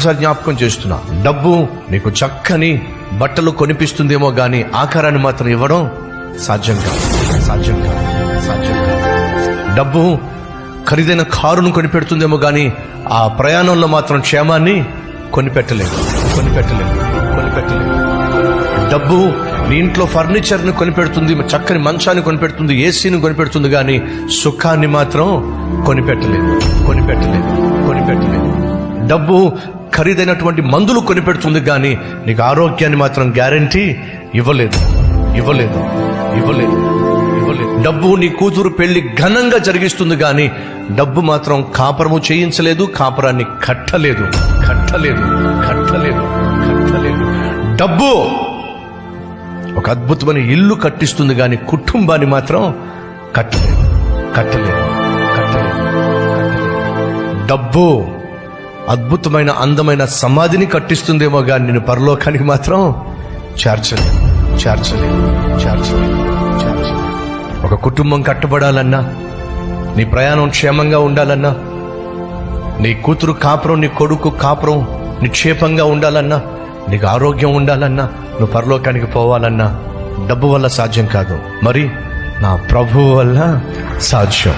మరొకసారి జ్ఞాపకం చేస్తున్నా, డబ్బు నీకు చక్కని బట్టలు కొనిపిస్తుందేమో గాని ఆకారాన్ని మాత్రం ఇవ్వడం సాధ్యం కాదు. డబ్బు ఖరీదైన కారును కొనిపెడుతుందేమో గాని ఆ ప్రయాణంలో మాత్రం క్షేమాన్ని కొనిపెట్టలేదు. డబ్బు నీ ఇంట్లో ఫర్నిచర్ని కొనిపెడుతుంది, చక్కని మంచాన్ని కొనిపెడుతుంది, ఏసీని కొనిపెడుతుంది, కానీ సుఖాన్ని మాత్రం కొనిపెట్టలేదు. డబ్బు ఖరీదైనటువంటి మందులు కొనిపెడుతుంది, కానీ నీకు ఆరోగ్యాన్ని మాత్రం గ్యారంటీ ఇవ్వలేదు. డబ్బు నీ కూతురు పెళ్లి ఘనంగా జరిగిస్తుంది, కానీ డబ్బు మాత్రం కాపురము చేయించలేదు, కాపురాన్ని కట్టలేదు. డబ్బు ఒక అద్భుతమైన ఇల్లు కట్టిస్తుంది, కానీ కుటుంబాన్ని మాత్రం కట్టలేదు. డబ్బు అద్భుతమైన అందమైన సమాధిని కట్టిస్తుందేమో కానీ నేను పరలోకానికి మాత్రం చేర్చలేదు. ఒక కుటుంబం కట్టబడాలన్నా, నీ ప్రయాణం క్షేమంగా ఉండాలన్నా, నీ కూతురు కాపురం, నీ కొడుకు కాపురం నిక్షేపంగా ఉండాలన్నా, నీకు ఆరోగ్యం ఉండాలన్నా, నువ్వు పరలోకానికి పోవాలన్నా డబ్బు వల్ల సాధ్యం కాదు, మరి నా ప్రభువు వల్ల సాధ్యం.